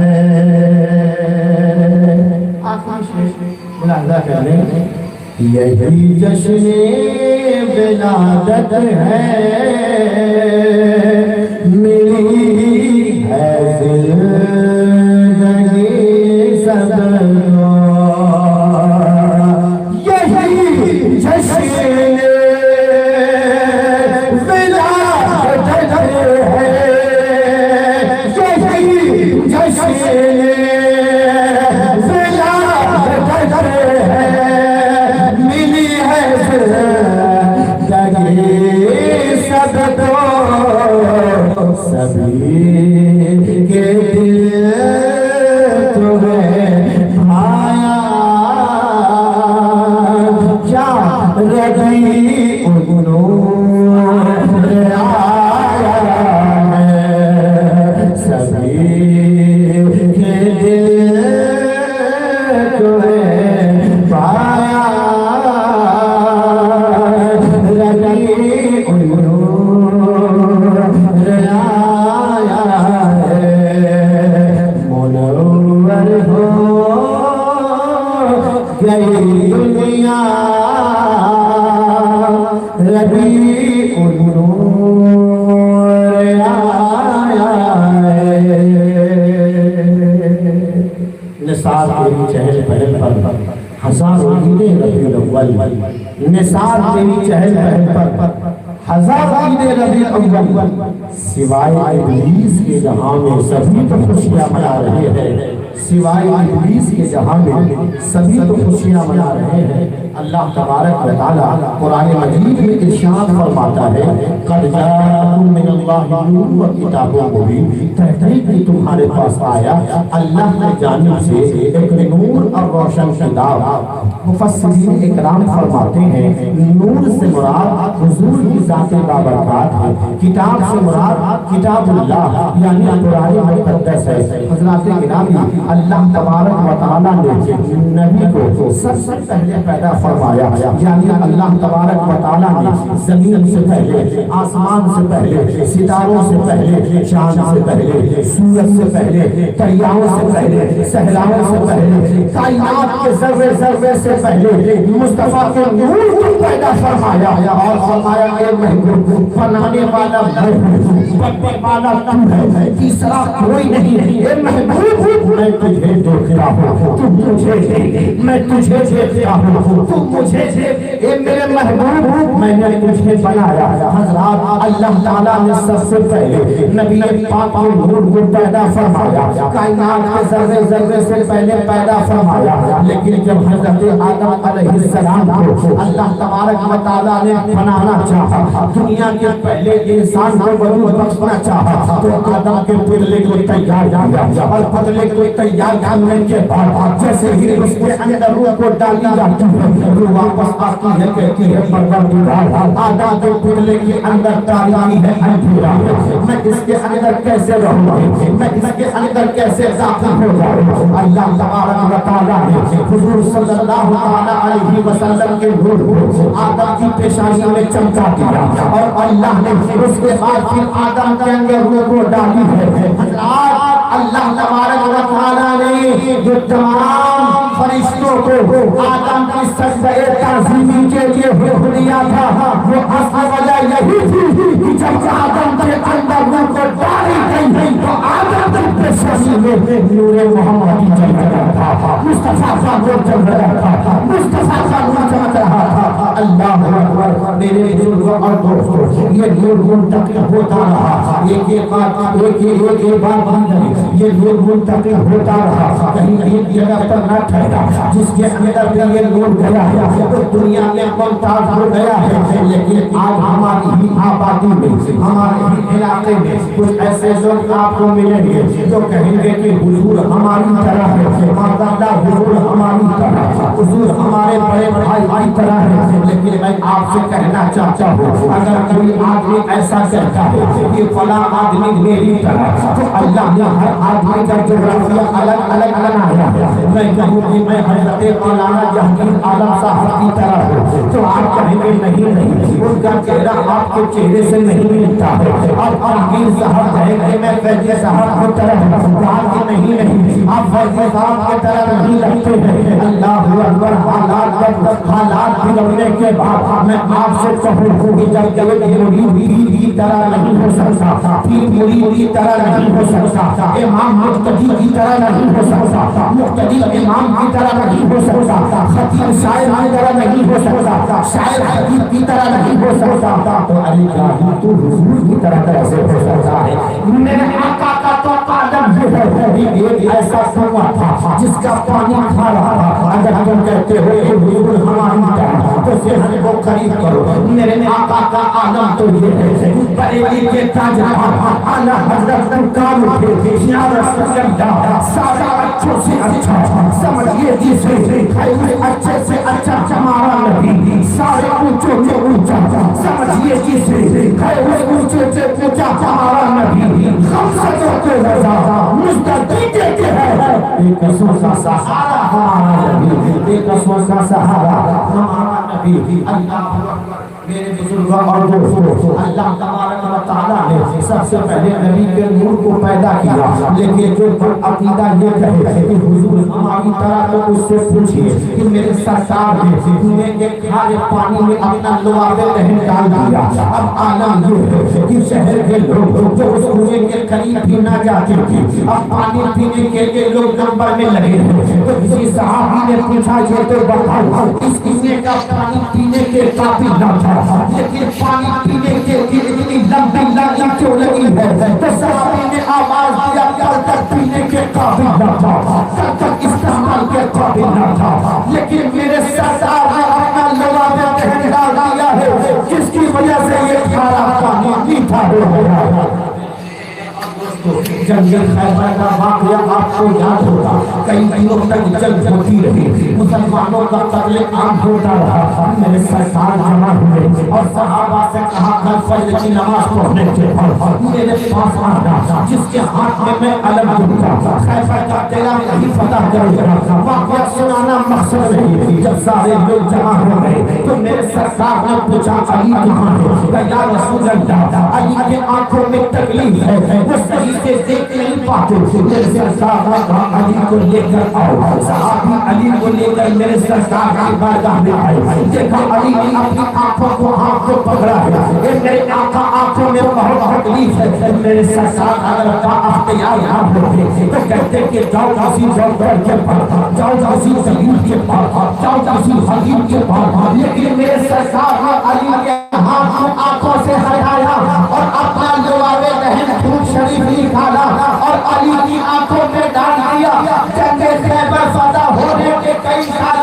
Speaker 5: आखिरी शेर मुलाजा कर लें। यही जश्न विलादत है, मिली है जिंदगी सबको। यही जश्न विलादत है, यही जश्न सभी के दिल तुम्हें भाया। क्या रबीउल नूर आया है। सभी के दिल तुम्हें भाया। रबीउल नूर आया है। मुनव्वर हो गई दुनिया रबीउल नूर आया है। निसार तेरी चहल पहल पर हज़ारों ईदे रबीउल अव्वल। निसार तेरी चहल पहल पर हज़ारों ईदे रबीउल अव्वल। सिवाय इब्लीस के जहां में सभी तो खुशियां मना रहे हैं। सिवाय इब्लीस के जहां में सभी तो खुशियां मना रहे हैं। अल्लाह तबारक व तआला कुरान मजीद में इरशाद फरमाता है, क़द जाअकुम मिनल्लाहि नूरुन व किताबुम मुबीन। तहक़ीक़ में तुम्हारे पास आया अल्लाह की जानिब से एक नूर और रोशन किताब मुफस्सिरीन इकराम फरमाते हैं नूर से मुराद हुजूर की ज़ात बाबरकात है, किताब से मुराद किताबुल्लाह यानी कुरान मुक़द्दस है। हज़रात गिरामी अल्लाह तबारक व तआला ने नबी को सबसे पहले पैदा फरमाया, यानी अल्लाह तबारक व तआला ने ज़मीन से पहले, आसमान से पहले, सितारों से पहले, चाँद से पहले, सूरज से पहले, दरियाओं से पहले, सहराओं से पहले, कायनात के ज़र्रे ज़र्रे से पहले मुस्तफा के नूर को पैदा फरमाया और फरमाया ए महबूब बनाने वाला बनने वाला तू है, तीसरा कोई नहीं है। ए महबूब मैं तुझे देखता हूँ, तू मुझे देख, मैं तुझे देखता हूँ, तू मुझे देख। ए मेरे महबूब मैंने तुझे बनाया। हज़रात अल्लाह ताला ने सबसे पहले नबी पाक के नूर को पैदा फरमाया, कायनात के ज़र्रे ज़र्रे से पहले पैदा फरमाया। लेकिन जब हज़रत आदम अलैहिस्सलाम को अल्लाह तबारक व तआला ने बनाना चाहा, दुनिया के पहले इंसान को वजूद बख्शना चाहा, तो आदम के पुतले को तैयार किया और पुतले को तैयार करने के बाद जैसे ही उसके अंदर रूह को डाली जाती है, रूह वापस आती है, कहती है परवरदिगार आदम के पुतले के अंदर तारीकी है, अंधेरा है, मैं इसके अंदर कैसे रहूंगा, मैं इसके अंदर कैसे दाखिल हो जाऊं। अल्लाह तबारक व तआला ने हुजूर सल्लल्लाहु अलैहि वसल्लम के नूर को आदम की पेशानी में चमका दिया और अल्लाह ने उसके बाद फिर आदम के अंदर रूह को डाली है। अल्लाह तबारक व तआला ने जो तमाम फरिश्तों को आदम की सजदे ताज़ीमी के लिए हुक्म दिया था, वो असली वजह यही थी कि जब आदम के अंदर रूह को डाली गई तो आदम की पेशानी में नूरे मोहम्मदी चल रहा था, मुस्तफा का नूर चल रहा था, मुस्तफा का नूर चमक रहा था। अल्लाह अकबर। मेरे बुजुर्गों और दोस्तों, ये नूर मुंतकिल होता रहा, एक एक बार ये नूर मुंतकिल होता रहा, कहीं कहीं जगह पर न ठहरा, जिसके अंदर भी ये नूर गया है तो दुनिया में मुमताज हो गया है। लेकिन आज हमारी ही आबादी में, हमारे ही इलाके में कुछ ऐसे लोग आपको मिलेंगे जो कहेंगे कि हुजूर हमारी तरह है, माशाअल्लाह हुजूर हमारी तरह, हुजूर हमारे बड़े भाई की तरह है। लेकिन मैं आपसे कहना चाहता हूँ, अगर कोई आदमी ऐसा कहता है कि फला आदमी मेरी तरह, तो अल्लाह ने हर आदमी का जोग्राफिया अलग अलग बनाया है। मैं कहूँ कि मैं हज़रत मौलाना जहांगीर आलम साहब की तरह हूँ, तो आप कहेंगे नहीं, उनका चेहरा आपके चेहरे से नहीं मिलता है। और जहांगीर साहब कहेंगे मैं फैज़ी साहब की तरह हूँ, नहीं, आप फैज़ी साहब की तरह नहीं लगते हैं। अल्लाहु अकबर। हालात बिगड़ने के बाद मैं आपसे कहूँ कि जब मुरीद की तरह नहीं हो सकता, पीर मुरीद की तरह नहीं हो सकता, इमाम मुक्तदी की तरह नहीं हो सकता, मुक्तदी इमाम की तरह नहीं हो सकता, खतीब शायर की तरह नहीं हो सकता, शायर खतीब की तरह नहीं हो सकता, तो अली इलाही तू हुजूर की तरह कैसे हो सकता है। मेरे आका का तो कदम है, एक ऐसा कुआं था जिसका पानी खा रहा था। अगर तुम कहते हो कि हुजूर हमारी तरह, तो फिर हमको करीब करो। मेरे आका का आलम तो ये है, बरेली के ताजदार आला हज़रत काम थे, सारे अच्छों से अच्छा, समझिए जिसे अच्छे से अच्छा हमारा नबी, सारे ऊंचों से ऊंचा, समझिए जिसे ऊंचे से ऊंचा हमारा नबी, खमसतों के रज़ा मुस्तक़ी देते हैं। बेकसों का सहारा हमारा नबी, बेकसों का सहारा हमारा नबी। अल्लाह मेरे बुजुर्गों और दोस्तों, अल्लाह तबारक व तआला ने सबसे पहले नबी के नूर को पैदा किया। लेकिन जो अकीदा ये कहे कि हुजूर हमारी तरह, तो उससे पूछिए कि मेरे सरकार ने एक खारे पानी में अपना लुआबे रहन डाल दिया। अब आलम ये है कि शहर के लोग जो उस कुएं के करीब भी ना जाते थे, अब पानी पीने के लिए लोग नंबर में लगे हैं। तो किसी सहाबी ने पूछा, ये तो बताओ इस कुएं का पानी पीने के काबिल न था, लेकिन पानी पीने के लिए इतनी लंबी लाइन क्यों लगी है। तो सहाबी ने आवाज दिया, कल तक पीने के काबिल न था, कल तक इस्तेमाल के काबिल न था, लेकिन मेरे सरदार ने अपना लुआबे रहन डाल दिया है, जिसकी वजह से ये खारा पानी मीठा हो गया। जंग खैबर का वाकया आपको याद होगा, कई दिनों तक जंग होती रही, मुसलमानों का कत्ले आम होता रहा। मेरे सरकार जमा हुए और सहाबा से कहा कल फजर की नमाज पढ़ने के बाद मेरे पास आना, जिसके हाथ में मैं अलग दूंगा, खैबर का तेरा नहीं पता करेगा। वाकया सुनाना मकसद नहीं। जब सारे लोग जमा हो गए तो मेरे सरकार ने पूछा अली कहाँ है? या रसूल अल्लाह, अली के आंखों में तकलीफ है, वो सही से देख नहीं पाते। मेरे सरकार ने कहा अली को लेकर आओ। सहाबी अली को लेकर मेरे सरकार की बारगाह में आए। देखा अली ने अपनी आंखों को हाथ को पकड़ा है, ये मेरे आंखों में बहुत तकलीफ है। मेरे सरकार अगर का अख्तियार ना होते तो कहते कि जाओ उसी डॉक्टर के पास, जाओ उसी तबीब के पास, जाओ उसी हकीम के पास। लेकिन मेरे सरकार ने अली के हाथ को आंखों से हटाया और अपना जवाब दहन खून शरीफ निकाला और अली की आंखों में डाल दिया। जंग खैबर फतह होने के कई साल